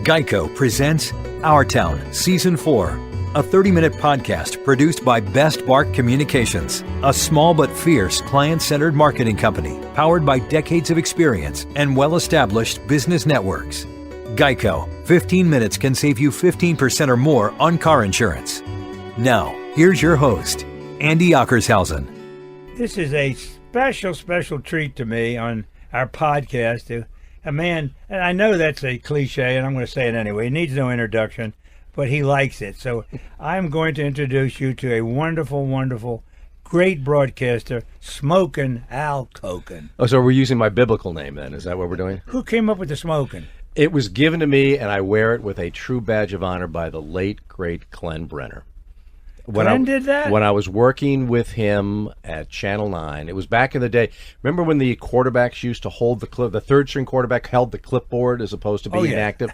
Geico presents Our Town, Season 4, a 30-minute podcast produced by Best Bark Communications, a small but fierce client-centered marketing company powered by decades of experience and well-established business networks. Geico, 15 minutes can save you 15% or more on car insurance. Now, here's your host, Andy Ockershausen. This is a special treat to me on our podcast. A man, and I know that's a cliche, and I'm going to say it anyway. He needs no introduction, but he likes it. So I'm going to introduce you to a wonderful, great broadcaster, Smokin' Al Koken. Oh, so we're using my biblical name then? Is that what we're doing? Who came up with the smoking? It was given to me, and I wear it with a true badge of honor by the late, great Glenn Brenner. Glenn did that? When I was working with him at Channel 9, it was back in the day. Remember when the quarterbacks used to hold the third-string quarterback held the clipboard as opposed to being active?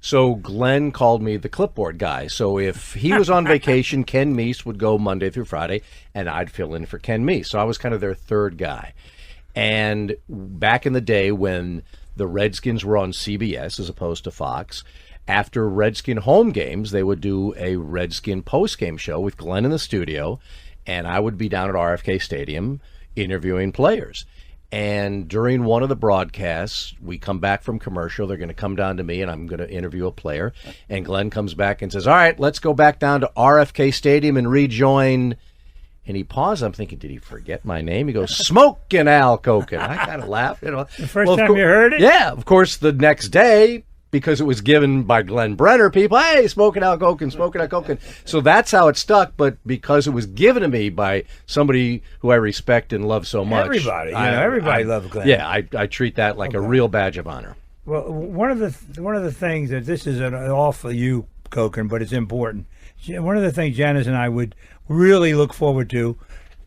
So Glenn called me the clipboard guy. So if he was on vacation, Ken Meese would go Monday through Friday, and I'd fill in for Ken Meese. So I was kind of their third guy. And back in the day when the Redskins were on CBS as opposed to Fox, after Redskin home games, they would do a Redskin post-game show with Glenn in the studio, and I would be down at RFK Stadium interviewing players. And during one of the broadcasts, we come back from commercial. They're going to come down to me, and I'm going to interview a player. And Glenn comes back and says, all right, let's go back down to RFK Stadium and rejoin. And he paused. I'm thinking, did he forget my name? He goes, Smokin' Al Koken. I kind of laughed. The first time you heard it? Yeah, of course, the next day, because it was given by Glenn Brenner, people, hey, Smokin' Al Koken, Smokin' Al Koken. So that's how it stuck, but because it was given to me by somebody who I respect and love so much. Everybody, everybody loves Glenn. Yeah, I treat that like a real badge of honor. Well, one of the things that this is all for you, Koken, but it's important. One of the things Janice and I would really look forward to,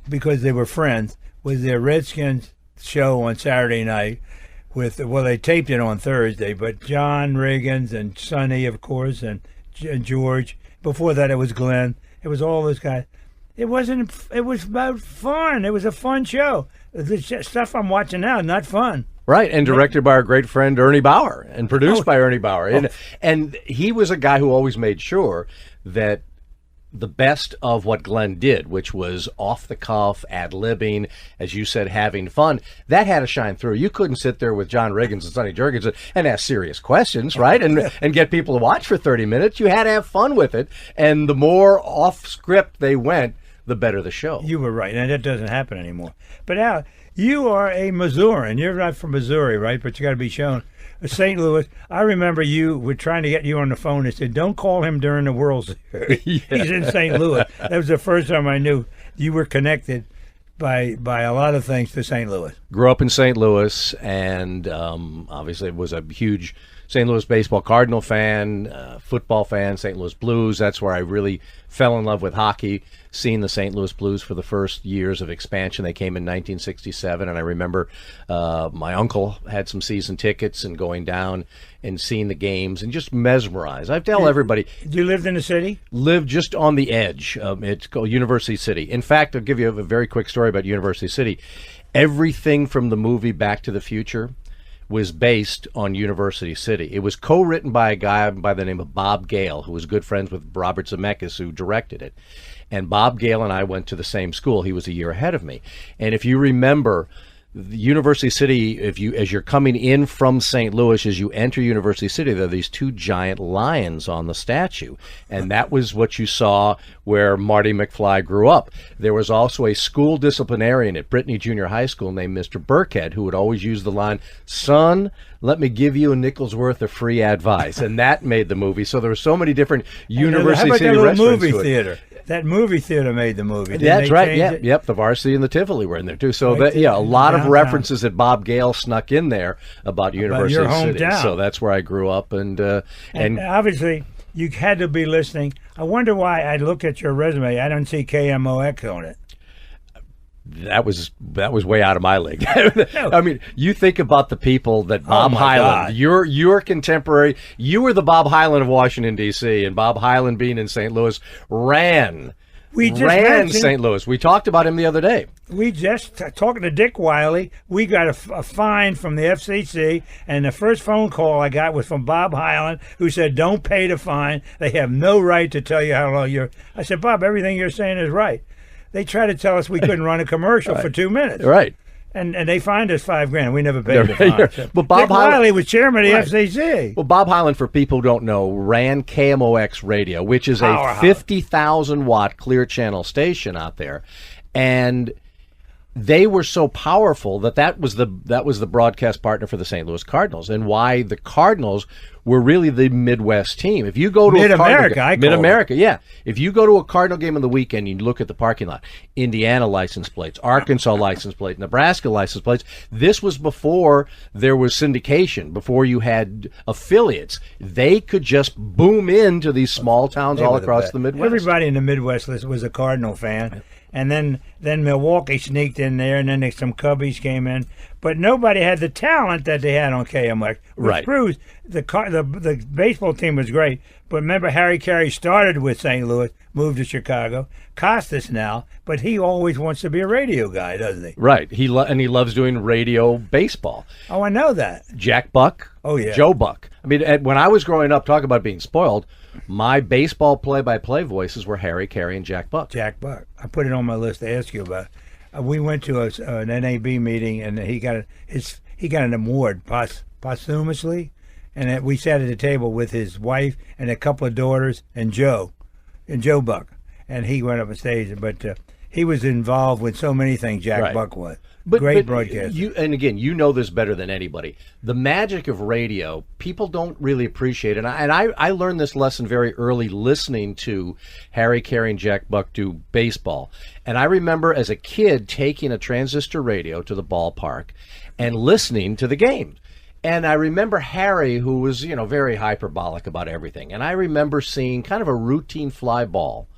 because they were friends, was their Redskins show on Saturday night. They taped it on Thursday, but John Riggins and Sonny, of course, and George. Before that, it was Glenn. It was all those guys. It was about fun. It was a fun show. The stuff I'm watching now, not fun. Right, and directed by our great friend Ernie Bauer, and produced by Ernie Bauer. And he was a guy who always made sure that the best of what Glenn did, which was off the cuff, ad-libbing, as you said, having fun, that had to shine through. You couldn't sit there with John Riggins and Sonny Jurgens and ask serious questions, right? And get people to watch for 30 minutes. You had to have fun with it. And the more off script they went, the better the show. You were right, and that doesn't happen anymore. But Al, you are a Missourian. You're not from Missouri, right? But you got to be shown. St. Louis, I remember you were trying to get you on the phone and said, don't call him during the World Series. He's in St. Louis. That was the first time I knew you were connected by a lot of things to St. Louis. Grew up in St. Louis, and obviously was a huge St. Louis baseball Cardinal fan, football fan, St. Louis Blues. That's where I really fell in love with hockey, seeing the St. Louis Blues for the first years of expansion. They came in 1967, and I remember my uncle had some season tickets and going down and seeing the games and just mesmerized. I tell everybody. You lived in the city? Lived just on the edge. It's called University City. In fact, I'll give you a very quick story about University City. Everything from the movie Back to the Future was based on University City. It was co-written by a guy by the name of Bob Gale, who was good friends with Robert Zemeckis, who directed it. And Bob Gale and I went to the same school. He was a year ahead of me. And if you remember, the University City, as you're coming in from St. Louis, as you enter University City, there are these two giant lions on the statue. And that was what you saw where Marty McFly grew up. There was also a school disciplinarian at Brittany Junior High School named Mr. Burkhead, who would always use the line, son, let me give you a nickel's worth of free advice. And that made the movie. So there were so many different University City restaurants. Movie theater? That movie theater made the movie. That's right. Yep. The Varsity and the Tivoli were in there too. So a lot of references that Bob Gale snuck in there about University your hometown. City. So that's where I grew up, and obviously you had to be listening. I wonder why I look at your resume. I don't see KMOX on it. That was way out of my league. I mean, you think about the people that Bob Hyland, your contemporary, you were the Bob Hyland of Washington, D.C., and Bob Hyland, being in St. Louis, ran St. Louis. We talked about him the other day. We just talking to Dick Wiley. We got a fine from the FCC, and the first phone call I got was from Bob Hyland, who said, "Don't pay the fine. They have no right to tell you how long you're." I said, "Bob, everything you're saying is right." They tried to tell us we couldn't run a commercial for 2 minutes. Right. And they fined us $5,000. We never paid the fine. So But Bob Dick Wiley was chairman of the FCC. Well, Bob Hyland, for people who don't know, ran KMOX Radio, which is a 50,000 watt clear channel station out there, and they were so powerful that was the broadcast partner for the St. Louis Cardinals, and why the Cardinals were really the Midwest team. If you go to Mid-America, yeah. If you go to a Cardinal game on the weekend, you look at the parking lot. Indiana license plates, Arkansas license plate, Nebraska license plates. This was before there was syndication, before you had affiliates. They could just boom into these small towns all across the Midwest. Everybody in the Midwest was a Cardinal fan. And then Milwaukee sneaked in there, and then some Cubbies came in. But nobody had the talent that they had on KMX. Which proves the baseball team was great. But remember, Harry Carey started with St. Louis, moved to Chicago. Costas now, but he always wants to be a radio guy, doesn't he? Right. He loves doing radio baseball. Oh, I know that. Jack Buck. Oh, yeah. Joe Buck. I mean, when I was growing up, talk about being spoiled, my baseball play-by-play voices were Harry Carey and Jack Buck. Jack Buck. I put it on my list to ask you about. We went to an NAB meeting, and he got an award posthumously, and we sat at the table with his wife and a couple of daughters and Joe Buck, and he went up on stage. But he was involved with so many things. Jack Buck was. Great broadcaster. And again, you know this better than anybody. The magic of radio, people don't really appreciate it. And I learned this lesson very early listening to Harry Carey and Jack Buck do baseball. And I remember as a kid taking a transistor radio to the ballpark and listening to the game. And I remember Harry, who was, very hyperbolic about everything. And I remember seeing kind of a routine fly ball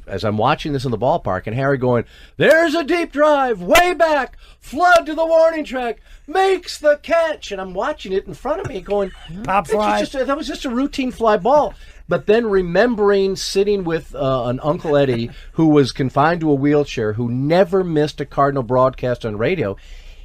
as I'm watching this in the ballpark, and Harry going, "There's a deep drive, way back, flood to the warning track, makes the catch," and I'm watching it in front of me, going, "Pop fly." That was just a routine fly ball. But then remembering sitting with an Uncle Eddie who was confined to a wheelchair, who never missed a Cardinal broadcast on radio.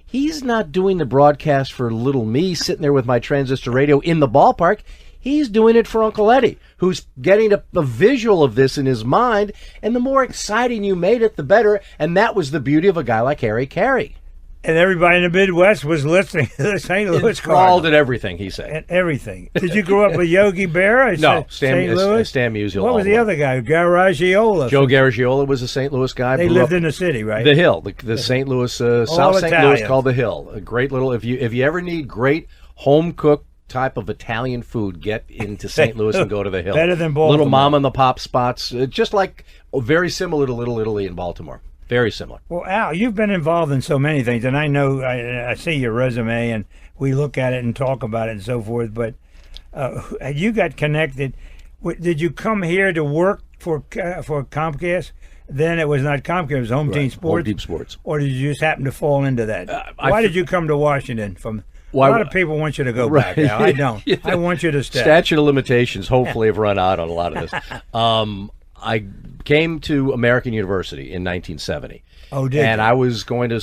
He's not doing the broadcast for little me sitting there with my transistor radio in the ballpark. He's doing it for Uncle Eddie, who's getting a visual of this in his mind, and the more exciting you made it, the better, and that was the beauty of a guy like Harry Carey. And everybody in the Midwest was listening to the St. Louis Cardinals. Enthralled at everything, he said. And everything. Did you grow up with Yogi Berra? No, St. Louis? Stan Musial. What was the other guy? Garagiola. Joe Garagiola was a St. Louis guy. They lived in the city, right? The Hill, the St. Louis, South St. Louis, called the Hill. A great little. If you ever need great home cooked type of Italian food, get into St. Louis and go to the Hill. Better than Baltimore. Little Mama and the Pop spots, just like very similar to Little Italy in Baltimore. Very similar. Well, Al, you've been involved in so many things, and I know I see your resume, and we look at it and talk about it and so forth. But you got connected. Did you come here to work for Comcast? Then it was not Comcast; it was Home Team Sports. Home Team Sports. Or did you just happen to fall into that? Why did you come to Washington from? A lot of people want you to go back now. I don't. Yeah. I want you to stay. Statute of limitations hopefully have run out on a lot of this. I came to American University in 1970. Oh, did And you? I was going to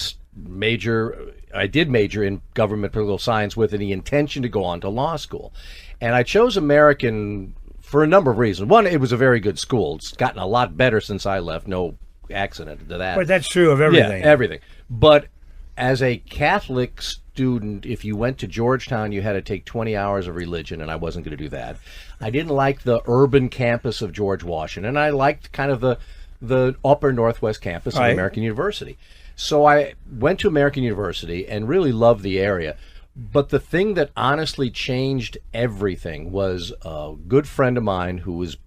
I did major in government political science with the intention to go on to law school. And I chose American for a number of reasons. One, it was a very good school. It's gotten a lot better since I left. No accident to that. But that's true of everything. Yeah, everything. But as a Catholic student, if you went to Georgetown, you had to take 20 hours of religion, and I wasn't going to do that. I didn't like the urban campus of George Washington. I liked kind of the upper Northwest campus of American University. So I went to American University and really loved the area. But the thing that honestly changed everything was a good friend of mine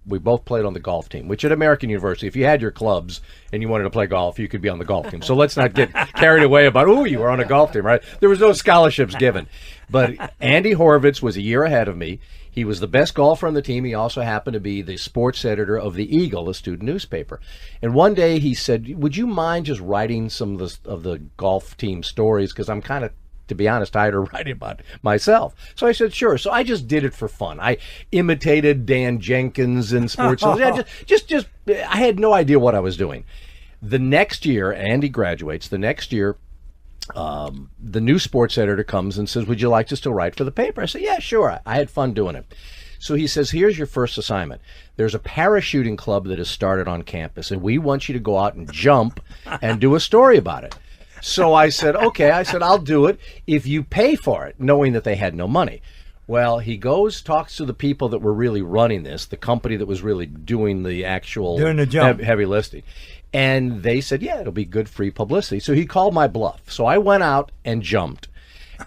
we both played on the golf team, which at American University, if you had your clubs and you wanted to play golf, you could be on the golf team. So let's not get carried away about, you were on a golf team, right? There was no scholarships given. But Andy Horvitz was a year ahead of me. He was the best golfer on the team. He also happened to be the sports editor of the Eagle, a student newspaper. And one day he said, "Would you mind just writing some of the golf team stories? Because I'm kind of, to be honest, tired of writing about it myself." So I said, sure. So I just did it for fun. I imitated Dan Jenkins in sports. I had no idea what I was doing. The next year, Andy graduates. The next year, the new sports editor comes and says, would you like to still write for the paper? I said, yeah, sure. I had fun doing it. So he says, here's your first assignment. There's a parachuting club that has started on campus, and we want you to go out and jump and do a story about it. So I said, okay. I said, I'll do it if you pay for it, knowing that they had no money. Well, he goes, talks to the people that were really running this, the company that was really doing the actual heavy lifting. And they said, yeah, it'll be good free publicity. So he called my bluff. So I went out and jumped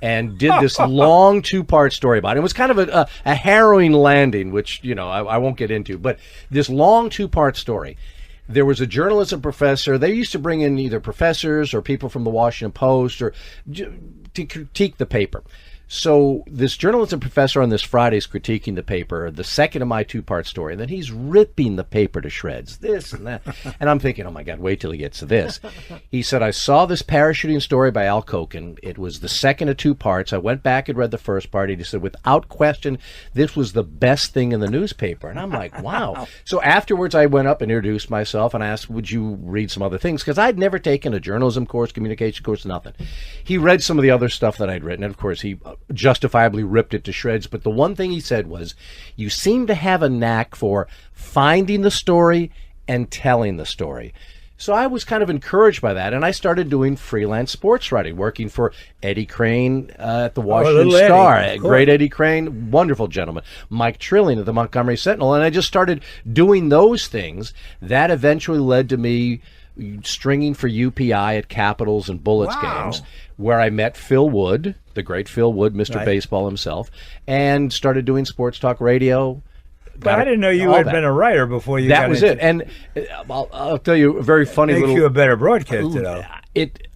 and did this long 2-part story about it. It was kind of a harrowing landing, which, I won't get into. But this long 2-part story. There was a journalism professor. They used to bring in either professors or people from the Washington Post or to critique the paper. So this journalism professor on this Friday is critiquing the paper, the second of my 2-part story, and then he's ripping the paper to shreds, this and that. And I'm thinking, oh, my God, wait till he gets to this. He said, I saw this parachuting story by Al Koken. It was the second of 2 parts. I went back and read the first part. He said, without question, this was the best thing in the newspaper. And I'm like, wow. So afterwards, I went up and introduced myself and asked, would you read some other things? Because I'd never taken a journalism course, communication course, nothing. He read some of the other stuff that I'd written. And, of course, he justifiably ripped it to shreds. But the one thing he said was, you seem to have a knack for finding the story and telling the story. So I was kind of encouraged by that, and I started doing freelance sports writing, working for Eddie Crane at the Washington Star. Great Eddie Crane, wonderful gentleman. Mike Trilling at the Montgomery Sentinel, and I just started doing those things. That eventually led to me stringing for UPI at Capitals and Bullets games, where I met Phil Wood, the great Phil Wood, Mr. Baseball himself, and started doing sports talk radio. But I didn't know you had been a writer before you got into it. And I'll tell you a very funny Makes little... you a better broadcaster, though.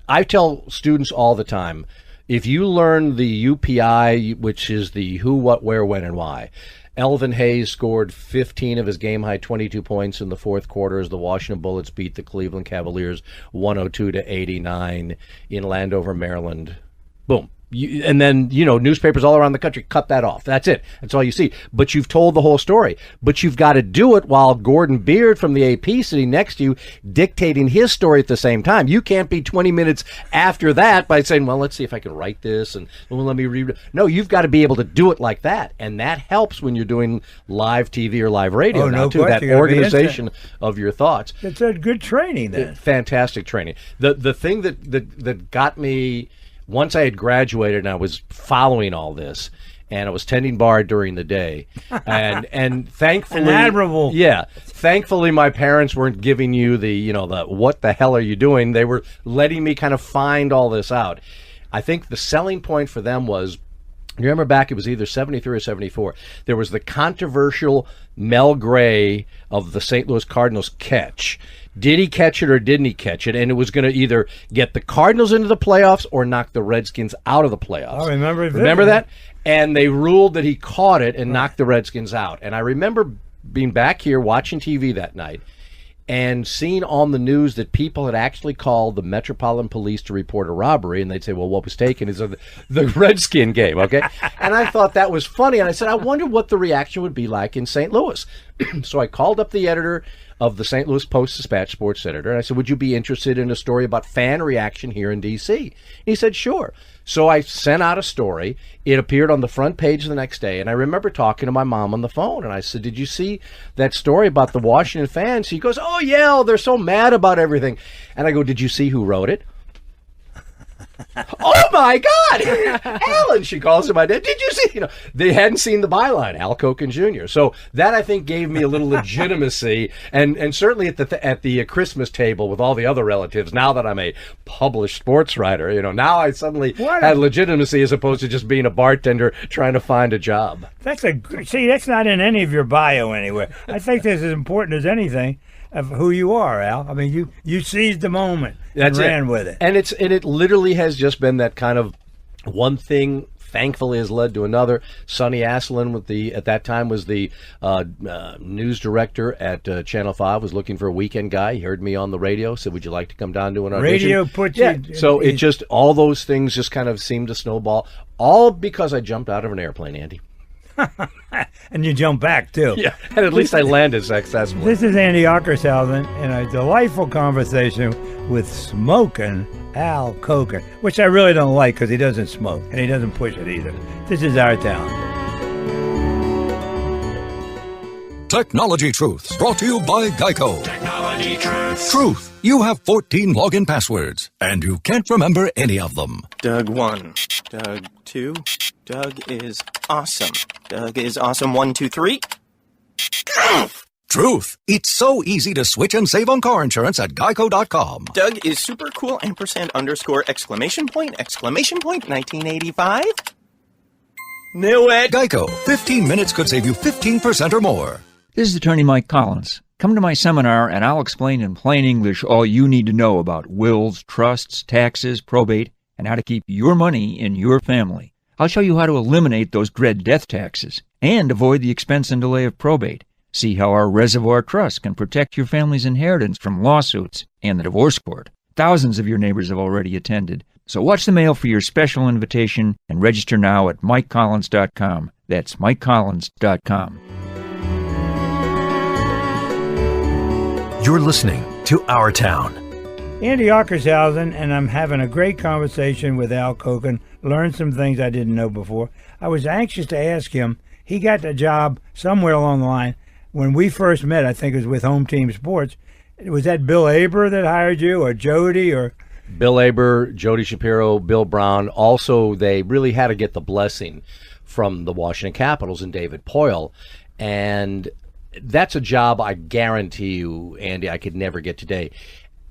I tell students all the time, if you learn the UPI, which is the who, what, where, when, and why, Elvin Hayes scored 15 of his game-high 22 points in the fourth quarter as the Washington Bullets beat the Cleveland Cavaliers 102-89 in Landover, Maryland. Boom. And then, newspapers all around the country cut that off. That's it. That's all you see. But you've told the whole story. But you've got to do it while Gordon Beard from the AP sitting next to you dictating his story at the same time. You can't be 20 minutes after that by saying, well, let's see if I can write this and let me read it. No, you've got to be able to do it like that. And that helps when you're doing live TV or live radio too. That organization of your thoughts. It's a good training then. Fantastic training. The thing that got me... Once I had graduated and I was following all this, and I was tending bar during the day, and thankfully, admirable. Yeah, thankfully my parents weren't giving you the what the hell are you doing? They were letting me kind of find all this out. I think the selling point for them was, you remember back, it was either 73 or 74. There was the controversial Mel Gray of the St. Louis Cardinals catch. Did he catch it or didn't he catch it? And it was going to either get the Cardinals into the playoffs or knock the Redskins out of the playoffs. I remember it. Remember that? And they ruled that he caught it and knocked the Redskins out. And I remember being back here watching TV that night and seeing on the news that people had actually called the Metropolitan Police to report a robbery, and they'd say, well, what was taken is the Redskin game, okay? And I thought that was funny, and I said, I wonder what the reaction would be like in St. Louis. So I called up the editor of the St. Louis Post-Dispatch, sports editor, and I said, would you be interested in a story about fan reaction here in D.C.? He said, sure. So I sent out a story. It appeared on the front page the next day, and I remember talking to my mom on the phone, and I said, did you see that story about the Washington fans? She goes, oh, yeah, they're so mad about everything. And I go, did you see who wrote it? Oh, my God! Alan, she calls him. I did. Did you see? They hadn't seen the byline, Al Koken Jr. So that, I think, gave me a little legitimacy, and certainly at the Christmas table with all the other relatives. Now that I'm a published sports writer, now I suddenly had legitimacy as opposed to just being a bartender trying to find a job. That's not in any of your bio anywhere. I think that's as important as anything of who you are, Al. I mean, you seized the moment and ran with it. And it literally has just been that kind of one thing, thankfully, has led to another. Sonny Asselin, at that time, was the news director at Channel 5, was looking for a weekend guy. He heard me on the radio, said, would you like to come down to an audition? Radio put you... So it just, all those things just kind of seemed to snowball, all because I jumped out of an airplane, Andy. And you jump back, too. Yeah, and at least I landed successfully. This is Andy Ockershausen in a delightful conversation with smoking Al Koken, which I really don't like because he doesn't smoke and he doesn't push it either. This is our town. Technology Truths, brought to you by Geico. Technology Truths. Truth, you have 14 login passwords, and you can't remember any of them. Doug 1, Doug 2, Doug is awesome. Doug is awesome 1, 2, 3. Truth, it's so easy to switch and save on car insurance at geico.com. Doug is super cool ampersand underscore exclamation point 1985. Knew it. Geico, 15 minutes could save you 15% or more. This is Attorney Mike Collins. Come to my seminar and I'll explain in plain English all you need to know about wills, trusts, taxes, probate, and how to keep your money in your family. I'll show you how to eliminate those dread death taxes and avoid the expense and delay of probate. See how our reservoir trust can protect your family's inheritance from lawsuits and the divorce court. Thousands of your neighbors have already attended. So watch the mail for your special invitation and register now at MikeCollins.com. That's MikeCollins.com. You're listening to Our Town. Andy Ockershausen, and I'm having a great conversation with Al Koken. Learned some things I didn't know before. I was anxious to ask him. He got the job somewhere along the line. When we first met, I think it was with Home Team Sports. Was that Bill Aber that hired you, or Jody, or... Bill Aber, Jody Shapiro, Bill Brown. Also, they really had to get the blessing from the Washington Capitals and David Poile. And that's a job I guarantee you, Andy, I could never get today.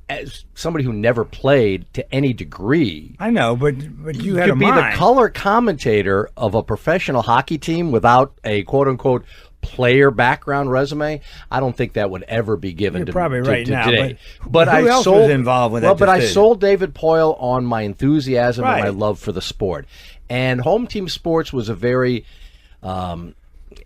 As somebody who never played to any degree. I know, but you had a could be mind. the color commentator of a professional hockey team without a quote-unquote player background resume. I don't think that would ever be given You're probably right to now, today. but who else was involved with that but I decision? sold David Poile on my enthusiasm and Right. my love for the sport. And Home Team Sports was a very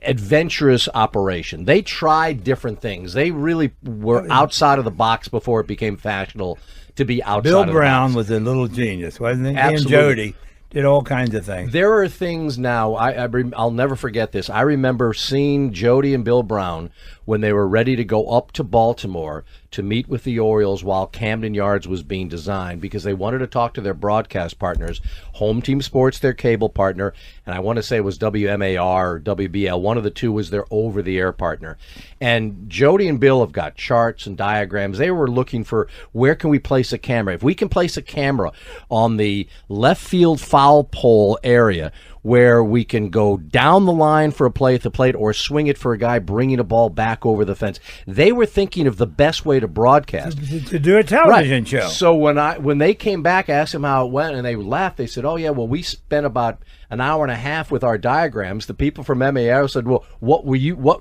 adventurous operation. They tried different things. They really were outside of the box before it became fashionable to be outside Bill of the Brown box. was a little genius, wasn't he? Absolutely. And Jody did all kinds of things. There are things now, I'll never forget this. I remember seeing Jody and Bill Brown when they were ready to go up to Baltimore to meet with the Orioles while Camden Yards was being designed, because they wanted to talk to their broadcast partners. Home Team Sports, their cable partner, and I want to say it was WMAR or WBL. One of the two was their over-the-air partner. And Jody and Bill have got charts and diagrams. They were looking for, where can we place a camera? If we can place a camera on the left field foul pole area where we can go down the line for a play at the plate or swing it for a guy bringing a ball back over the fence. They were thinking of the best way to broadcast. To do a television show. So when they came back, I asked them how it went, and they laughed. They said, oh, yeah, well, we spent about an hour and a half with our diagrams. The people from MAR said, well, what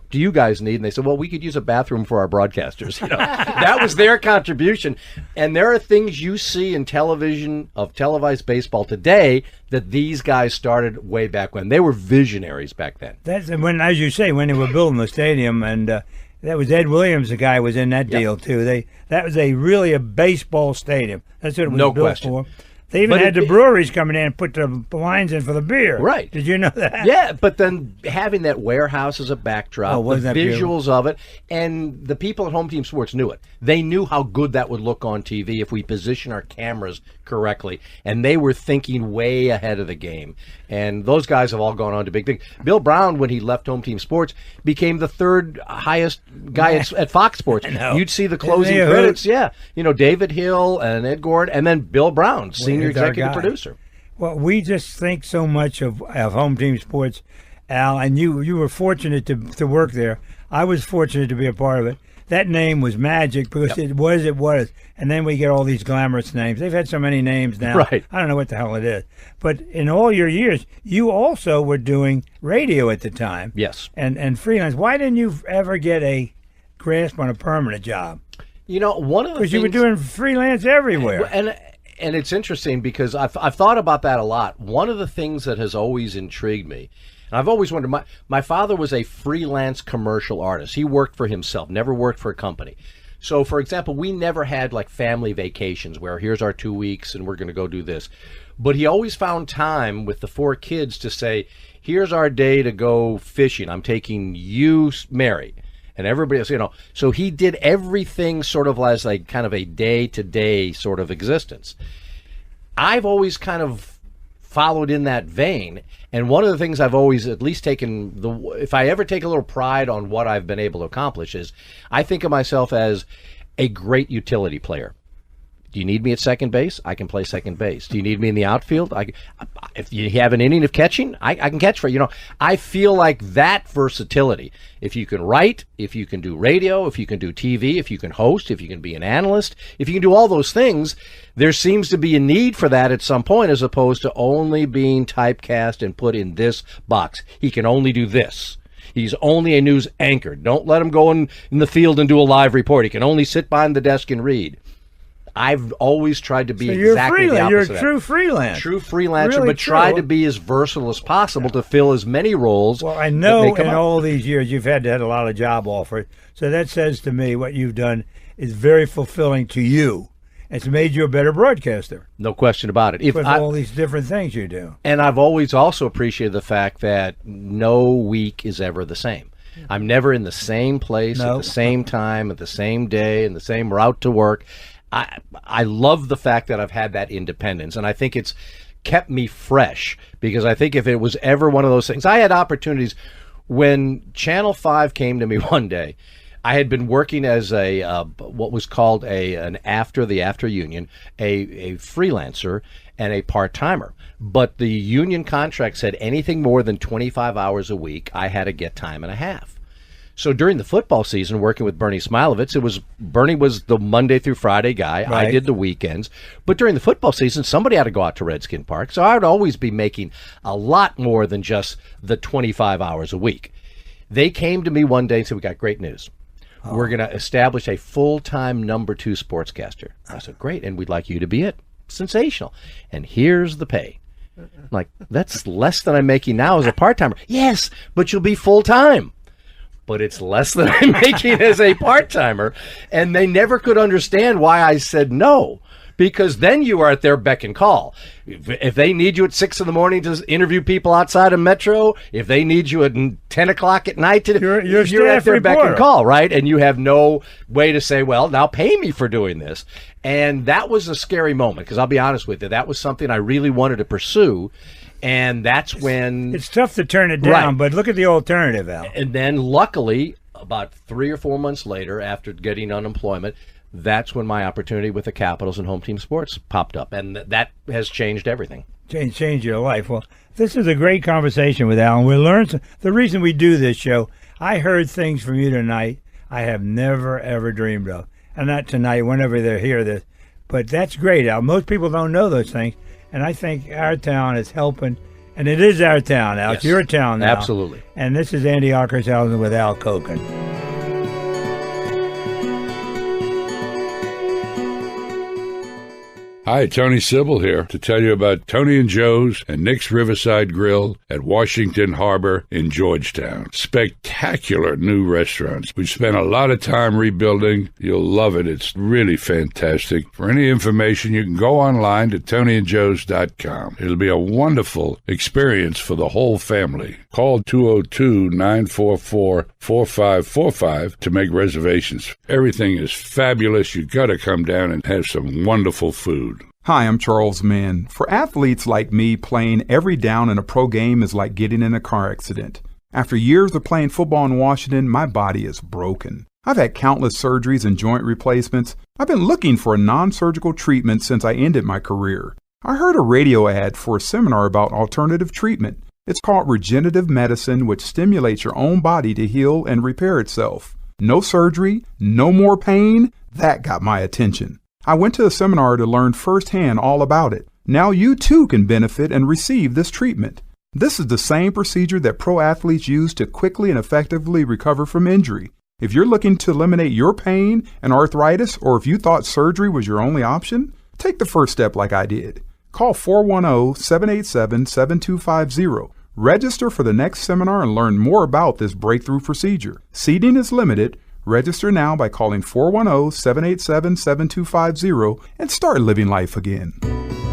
do you guys need? And they said, well, we could use a bathroom for our broadcasters. You know, that was their contribution. And there are things you see in television of televised baseball today that these guys started way back when. They were visionaries back then. That's when, as you say, when they were building the stadium, and that was Ed Williams, the guy was in that deal too. That was really a baseball stadium. That's what it was No built question. for. They even had the breweries coming in and put the lines in for the beer. Right. Did you know that? Yeah, but then having that warehouse as a backdrop, the wasn't that visuals of it, and the people at Home Team Sports knew it. They knew how good that would look on TV if we position our cameras correctly, and they were thinking way ahead of the game. And those guys have all gone on to big things. Bill Brown, when he left Home Team Sports, became the third highest guy at Fox Sports. You'd see the closing credits, David Hill and Ed Gord, and then Bill Brown, senior executive producer. Well, we just think so much of Home Team Sports, Al, and you were fortunate to work there. I was fortunate to be a part of it. That name was magic because it was. And then we get all these glamorous names. They've had so many names now. Right. I don't know what the hell it is. But in all your years, you also were doing radio at the time. Yes. And freelance. Why didn't you ever get a grasp on a permanent job? You know, one of the things... Because you were doing freelance everywhere. And it's interesting because I've thought about that a lot. One of the things that has always intrigued me, and I've always wondered, my father was a freelance commercial artist. He worked for himself, never worked for a company. So, for example, we never had like family vacations where here's our 2 weeks and we're going to go do this. But he always found time with the 4 kids to say, here's our day to go fishing. I'm taking you, Mary. And everybody else, so he did everything sort of as like kind of a day-to-day sort of existence. I've always kind of followed in that vein. And one of the things I've always at least taken, if I ever take a little pride on what I've been able to accomplish, is I think of myself as a great utility player. Do you need me at second base? I can play second base. Do you need me in the outfield? If you have an inning of catching, I can catch for you. I feel like that versatility. If you can write, if you can do radio, if you can do TV, if you can host, if you can be an analyst, if you can do all those things, there seems to be a need for that at some point, as opposed to only being typecast and put in this box. He can only do this. He's only a news anchor. Don't let him go in the field and do a live report. He can only sit behind the desk and read. I've always tried to be exactly the opposite. You're a true freelance. True freelancer, really but try to be as versatile as possible to fill as many roles. Well, I know in all these years you've had a lot of job offers. So that says to me what you've done is very fulfilling to you. It's made you a better broadcaster. No question about it. With all these different things you do. And I've always also appreciated the fact that no week is ever the same. I'm never in the same place at the same time, at the same day, and the same route to work. I love the fact that I've had that independence, and I think it's kept me fresh, because I think if it was ever one of those things, I had opportunities when Channel 5 came to me one day. I had been working as what was called an after union, a freelancer and a part-timer. But the union contract said anything more than 25 hours a week, I had to get time and a half. So during the football season, working with Bernie Smilovitz, Bernie was the Monday through Friday guy. Right. I did the weekends. But during the football season, somebody had to go out to Redskin Park. So I would always be making a lot more than just the 25 hours a week. They came to me one day and said, we got great news. We're going to establish a full-time number 2 sportscaster. I said, great, and we'd like you to be it. Sensational. And here's the pay. I'm like, that's less than I'm making now as a part-timer. Yes, but you'll be full-time. But it's less than I'm making as a part-timer. And they never could understand why I said no, because then you are at their beck and call. If they need you at 6 in the morning to interview people outside of Metro, if they need you at 10 o'clock at night, you're at their beck and call, right? And you have no way to say, well, now pay me for doing this. And that was a scary moment, because I'll be honest with you, that was something I really wanted to pursue. And that's when... It's tough to turn it down, right. But look at the alternative, Al. And then, luckily, about 3 or 4 months later, after getting unemployment, that's when my opportunity with the Capitals and Home Team Sports popped up. And that has changed everything. Changed your life. Well, this is a great conversation with Al. And we learned the reason we do this show. I heard things from you tonight I have never, ever dreamed of. And not tonight, whenever they hear this. But that's great, Al. Most people don't know those things. And I think our town is helping, and it is our town, Al. Yes, it's your town now. Absolutely. And this is Andy Ockershausen with Al Koken. Hi, Tony Sybil here to tell you about Tony and Joe's and Nick's Riverside Grill at Washington Harbor in Georgetown. Spectacular new restaurants. We've spent a lot of time rebuilding. You'll love it. It's really fantastic. For any information, you can go online to tonyandjoes.com. It'll be a wonderful experience for the whole family. Call 202-944-4545 to make reservations. Everything is fabulous. You got to come down and have some wonderful food. Hi, I'm Charles Mann. For athletes like me, playing every down in a pro game is like getting in a car accident. After years of playing football in Washington, my body is broken. I've had countless surgeries and joint replacements. I've been looking for a non-surgical treatment since I ended my career. I heard a radio ad for a seminar about alternative treatment. It's called regenerative medicine, which stimulates your own body to heal and repair itself. No surgery, no more pain. That got my attention. I went to the seminar to learn firsthand all about it. Now you too can benefit and receive this treatment. This is the same procedure that pro athletes use to quickly and effectively recover from injury. If you're looking to eliminate your pain and arthritis, or if you thought surgery was your only option, take the first step like I did. Call 410-787-7250. Register for the next seminar and learn more about this breakthrough procedure. Seating is limited. Register now by calling 410-787-7250 and start living life again.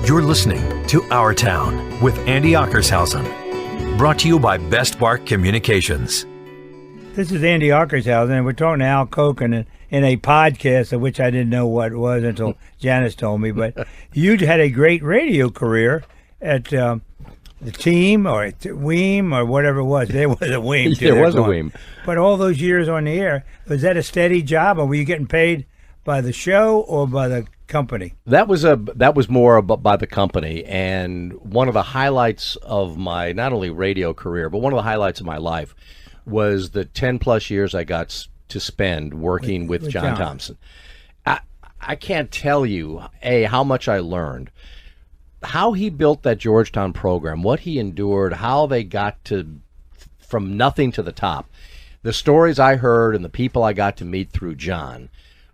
You're listening to Our Town with Andy Ockershausen. Brought to you by Best Bark Communications. This is Andy Ockershausen, and we're talking to Al Koken in a podcast of which I didn't know what it was until Janice told me. But you had a great radio career at the Team or at Weem or whatever it was. There was a Weem. There was a Weem. But all those years on the air, was that a steady job, or were you getting paid by the show or by the company? That was more by the company, and one of the highlights of my not only radio career, but one of the highlights of my life was the 10-plus years I got to spend working with John Thompson. I can't tell you, how much I learned, how he built that Georgetown program, what he endured, how they got to from nothing to the top. The stories I heard and the people I got to meet through John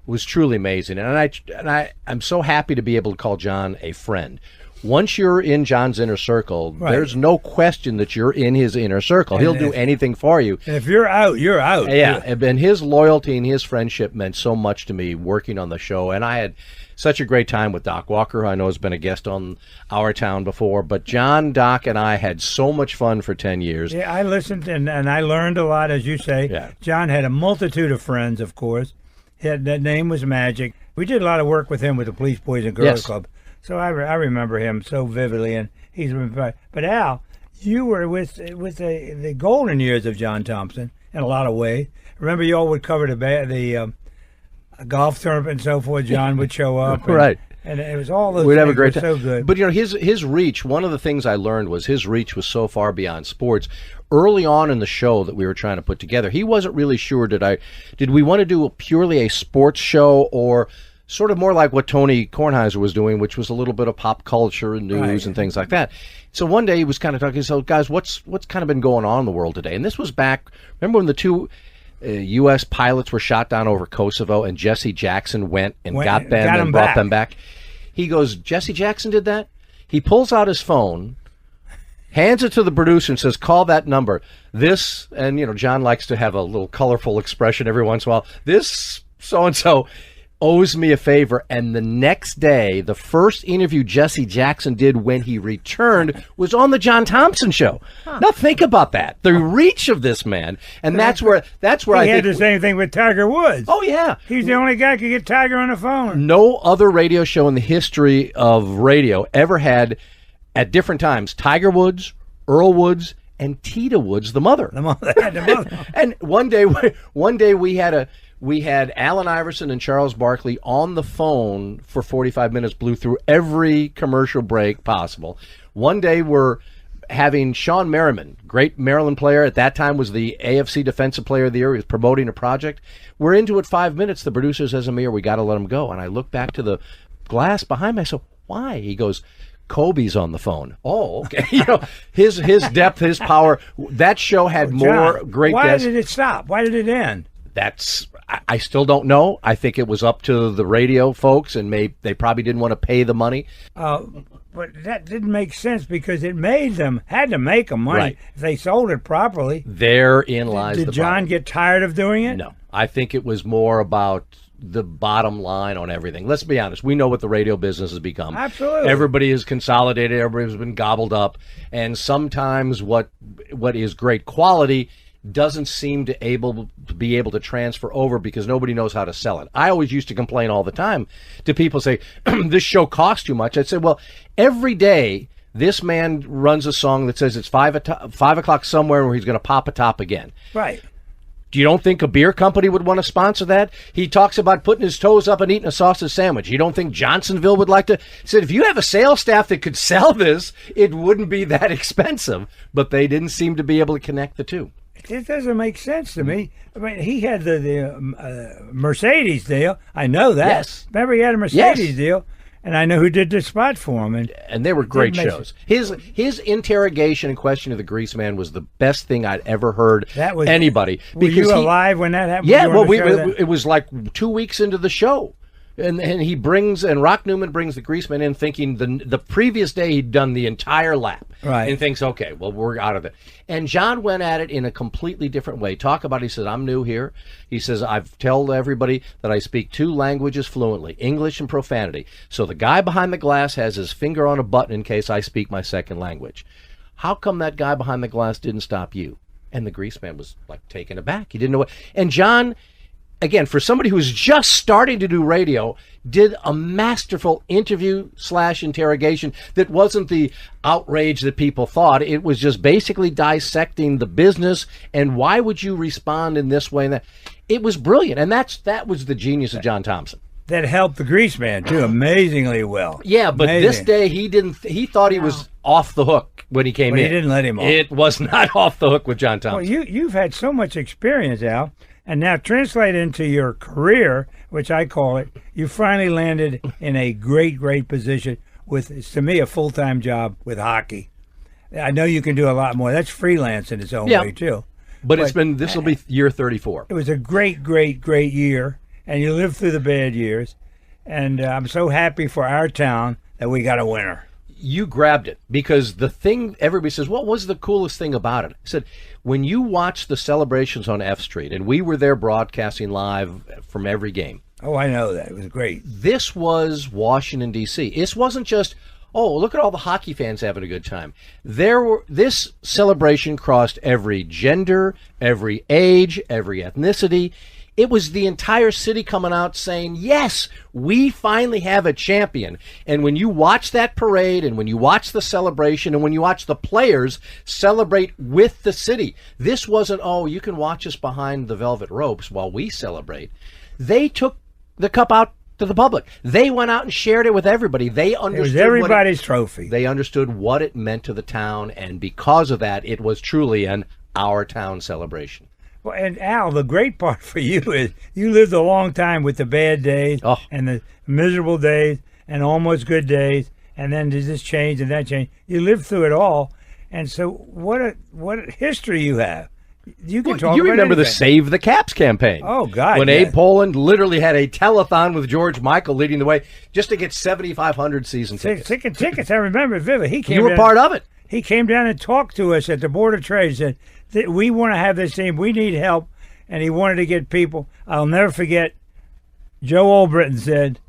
was truly amazing. And I'm so happy to be able to call John a friend. Once you're in John's inner circle, right, there's no question that you're in his inner circle. He'll do anything for you. And if you're out, you're out. Yeah, and his loyalty and his friendship meant so much to me working on the show. And I had such a great time with Doc Walker, who I know has been a guest on Our Town before. But John, Doc, and I had so much fun for 10 years. Yeah, I listened and I learned a lot, as you say. Yeah. John had a multitude of friends, of course. That name was magic. We did a lot of work with him with the Police Boys and Girls Club. So I remember him so vividly, and he's been. But Al, you were with the golden years of John Thompson in a lot of ways. Remember, you all would cover the golf tournament and so forth. John would show up, right? And it was all those. We'd have a great time. So good. But his reach. One of the things I learned was his reach was so far beyond sports. Early on in the show that we were trying to put together, he wasn't really sure. Did we want to do purely a sports show, or sort of more like what Tony Kornheiser was doing, which was a little bit of pop culture and news and things like that. So one day he was kind of talking, so guys, what's kind of been going on in the world today? And this was back, remember when the two U.S. pilots were shot down over Kosovo, and Jesse Jackson went and got them and brought them back? He goes, Jesse Jackson did that? He pulls out his phone, hands it to the producer and says, call that number. This, and John likes to have a little colorful expression every once in a while. This so-and-so owes me a favor. And the next day, the first interview Jesse Jackson did when he returned was on the John Thompson show. Now think about that, the reach of this man. And that's where I think he had the same thing with Tiger Woods. Oh yeah, he's the only guy who could get Tiger on the phone. No other radio show in the history of radio ever had, at different times, Tiger Woods, Earl Woods, and Tita Woods, the mother. The mother. And one day we had Allen Iverson and Charles Barkley on the phone for 45 minutes, blew through every commercial break possible. One day we're having Sean Merriman, great Maryland player, at that time was the AFC Defensive Player of the Year. He was promoting a project. We're into it 5 minutes. The producer says, Amir, we got to let him go. And I look back to the glass behind me. I said, why? He goes, Kobe's on the phone. Oh, okay. His depth, his power. That show had more great guests. Why did it stop? Why did it end? I still don't know. I think it was up to the radio folks, and they probably didn't want to pay the money. But that didn't make sense because it had to make them money. Right. If they sold it properly. Therein lies the problem. Did John get tired of doing it? No. I think it was more about the bottom line on everything. Let's be honest. We know what the radio business has become. Absolutely. Everybody is consolidated. Everybody's been gobbled up. And sometimes what is great quality doesn't seem to be able to transfer over because nobody knows how to sell it. I always used to complain all the time to people, say, this show costs too much. I'd say, well, every day this man runs a song that says it's 5 o'clock somewhere where he's going to pop a top again. Right. You don't think a beer company would want to sponsor that? He talks about putting his toes up and eating a sausage sandwich. You don't think Johnsonville would like to? He said, if you have a sales staff that could sell this, it wouldn't be that expensive. But they didn't seem to be able to connect the two. It doesn't make sense to me. I mean, he had the Mercedes deal. I know that. Yes. Remember, he had a Mercedes deal. And I know who did the spot for him, and they were great shows. His interrogation and question of the Greaseman was the best thing I'd ever heard anybody. Were you alive when that happened? Yeah, well, it was like 2 weeks into the show, and Rock Newman brings the Greaseman in, thinking the previous day he'd done the entire lap, right? And thinks, okay, well, we're out of it. And John went at it in a completely different way. He says, I'm new here. He says, I've told everybody that I speak 2 languages fluently, English and profanity. So the guy behind the glass has his finger on a button in case I speak my second language. How come that guy behind the glass didn't stop you? And the Greaseman was like taken aback. He didn't know what. And John, again, for somebody who was just starting to do radio, did a masterful interview/interrogation that wasn't the outrage that people thought. It was just basically dissecting the business and why would you respond in this way and that. It was brilliant, and that was the genius of John Thompson. That helped the Greaseman too amazingly well. Yeah, but this day he thought he was off the hook when he came in. He didn't let him off. It was not off the hook with John Thompson. Well, you've had so much experience, Al, and now translate into your career, which I call it. You finally landed in a great position with, to me, a full-time job with hockey. I know you can do a lot more. That's freelance in its own way too. But this will be year 34. It was a great year, and you lived through the bad years, and I'm so happy for our town that we got a winner. You grabbed it, because the thing, everybody says, what was the coolest thing about it? I said, when you watch the celebrations on F Street, and we were there broadcasting live from every game. Oh, I know that. It was great. This was Washington, D.C. This wasn't just, oh, look at all the hockey fans having a good time. This celebration crossed every gender, every age, every ethnicity. It was the entire city coming out saying, yes, we finally have a champion. And when you watch that parade and when you watch the celebration and when you watch the players celebrate with the city, this wasn't, oh, you can watch us behind the velvet ropes while we celebrate. They took the cup out to the public. They went out and shared it with everybody. They understood. It was everybody's trophy. They understood what it meant to the town, and because of that, it was truly an our town celebration. Well, and Al, the great part for you is you lived a long time with the bad days and the miserable days and almost good days, and then there's this change and that change. You lived through it all, and so what a history you have. You can talk. You about remember anything. the Save the Caps campaign? Oh God! When Abe Poland literally had a telethon with George Michael leading the way just to get 7,500 season tickets. Tickets. I remember vividly. You were part of it. He came down and talked to us at the Board of Trade. Said we want to have this team. We need help, and he wanted to get people. I'll never forget. Joe Olbritton said,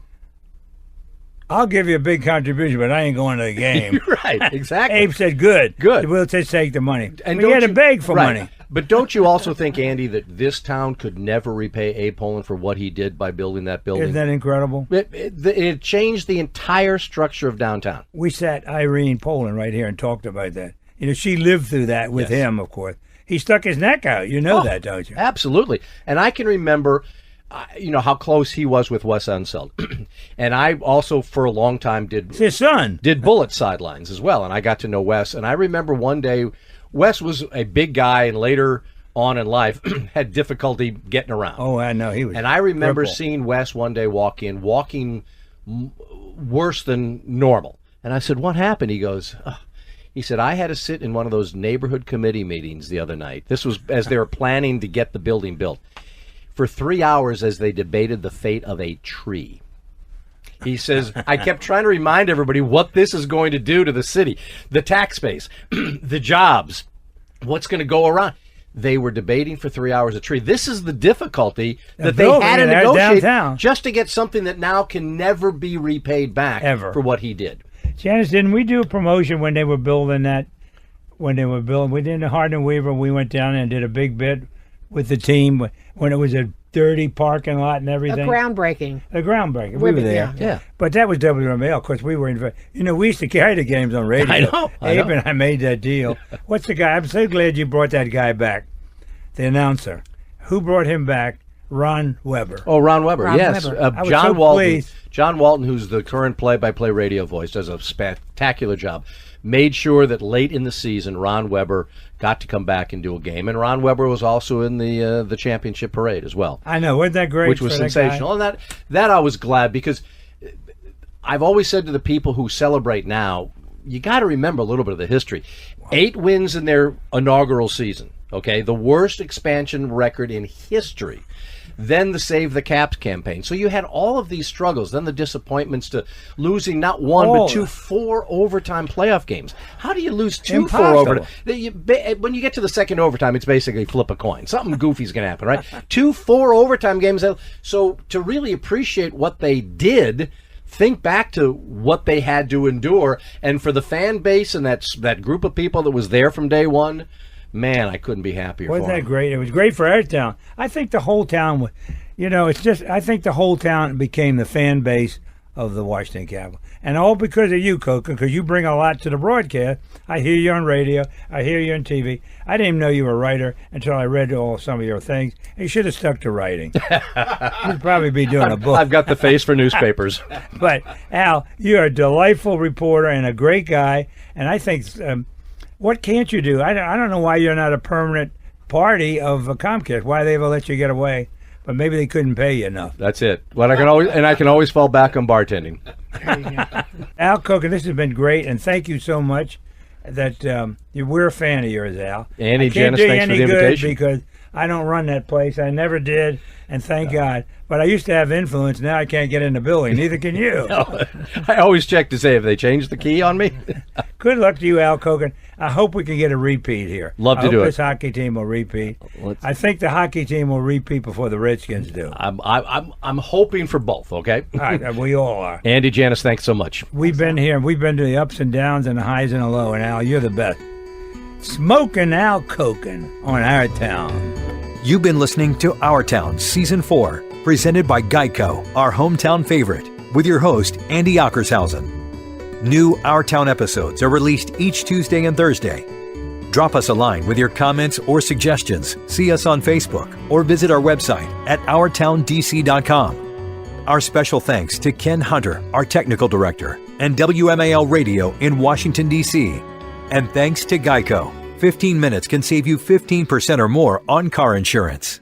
"I'll give you a big contribution, but I ain't going to the game." Right, exactly. Abe said, "Good. We'll just take the money." And we had to beg for money. But don't you also think, Andy, that this town could never repay Abe Poland for what he did by building that building? Isn't that incredible? It changed the entire structure of downtown. We sat Irene Poland right here and talked about that. You know, she lived through that with him, of course. He stuck his neck out. You know that, don't you? Absolutely. And I can remember, how close he was with Wes Unseld. And I also, for a long time, it's his son. Did Bullet sidelines as well. And I got to know Wes. And I remember one day, Wes was a big guy, and later on in life had difficulty getting around. Oh, I know. He was. And I remember crippled. seeing Wes one day walking worse than normal. And I said, "What happened?" He goes, he said, "I had to sit in one of those neighborhood committee meetings the other night." This was as they were planning to get the building built. For 3 hours as they debated the fate of a tree. He says, "I kept trying to remind everybody what this is going to do to the city, the tax base, the jobs, what's going to go around." They were debating for 3 hours a tree. This is the difficulty that they had to negotiate downtown. just to get something that now can never be repaid back for what he did. Janice, didn't we do a promotion when they were building that? When they were building, we did the Hardin Weaver. We went down and did a big bit with the team when it was a dirty parking lot and everything. A groundbreaking. We were there. Yeah. But that was WML. Of course, we were we used to carry the games on radio. I know. Abe and I made that deal. What's the guy? I'm so glad you brought that guy back. The announcer. Who brought him back? Ron Weber. Oh, Ron Weber. Yes. John Walton. Pleased. John Walton, who's the current play-by-play radio voice, does a spectacular job. Made sure that late in the season, Ron Weber got to come back and do a game. And Ron Weber was also in the championship parade as well. I know. Wasn't that great? Which was sensational. And that I was glad, because I've always said to the people who celebrate now, you got to remember a little bit of the history. 8 wins in their inaugural season, okay? The worst expansion record in history. Then the Save the Caps campaign. So you had all of these struggles. Then the disappointments to losing not one, but 4 overtime playoff games. How do you lose 2 4 overtime? When you get to the second overtime, it's basically flip a coin. Something goofy's going to happen, right? 2 4 overtime games. So to really appreciate what they did, think back to what they had to endure, and for the fan base and that group of people that was there from day one, man, I couldn't be happier. Wasn't for that them. great? It was great for our town. I think the whole town, I think the whole town became the fan base of the Washington Capitol. And all because of you, Koken, because you bring a lot to the broadcast. I hear you on radio. I hear you on TV. I didn't even know you were a writer until I read some of your things. You should have stuck to writing. You'd probably be doing a book. I've got the face for newspapers. But, Al, you're a delightful reporter and a great guy. And I think, what can't you do? I don't know why you're not a permanent party of Comcast, why they ever let you get away. But maybe they couldn't pay you enough. That's it. But I can always fall back on bartending. Al Koken, this has been great, and thank you so much. We're a fan of yours, Al. Andy, Janice, thanks for the invitation. Because I don't run that place. I never did, and thank God. But I used to have influence. Now I can't get in the building. Neither can you. No, I always check to say if they changed the key on me. Good luck to you, Al Koken. I hope we can get a repeat here. Love to do it. I hope this hockey team will repeat. I think the hockey team will repeat before the Redskins do. I'm hoping for both. Okay. All right, we all are. Andy, Janice, thanks so much. We've been here. We've been to the ups and downs and the highs and the low. And Al, you're the best. Smoking Al Koken on Our Town. You've been listening to Our Town Season 4, presented by Geico, our hometown favorite, with your host, Andy Ockershausen. New Our Town episodes are released each Tuesday and Thursday. Drop us a line with your comments or suggestions. See us on Facebook or visit our website at OurTownDC.com. Our special thanks to Ken Hunter, our technical director, and WMAL Radio in Washington, D.C. And thanks to Geico. 15 minutes can save you 15% or more on car insurance.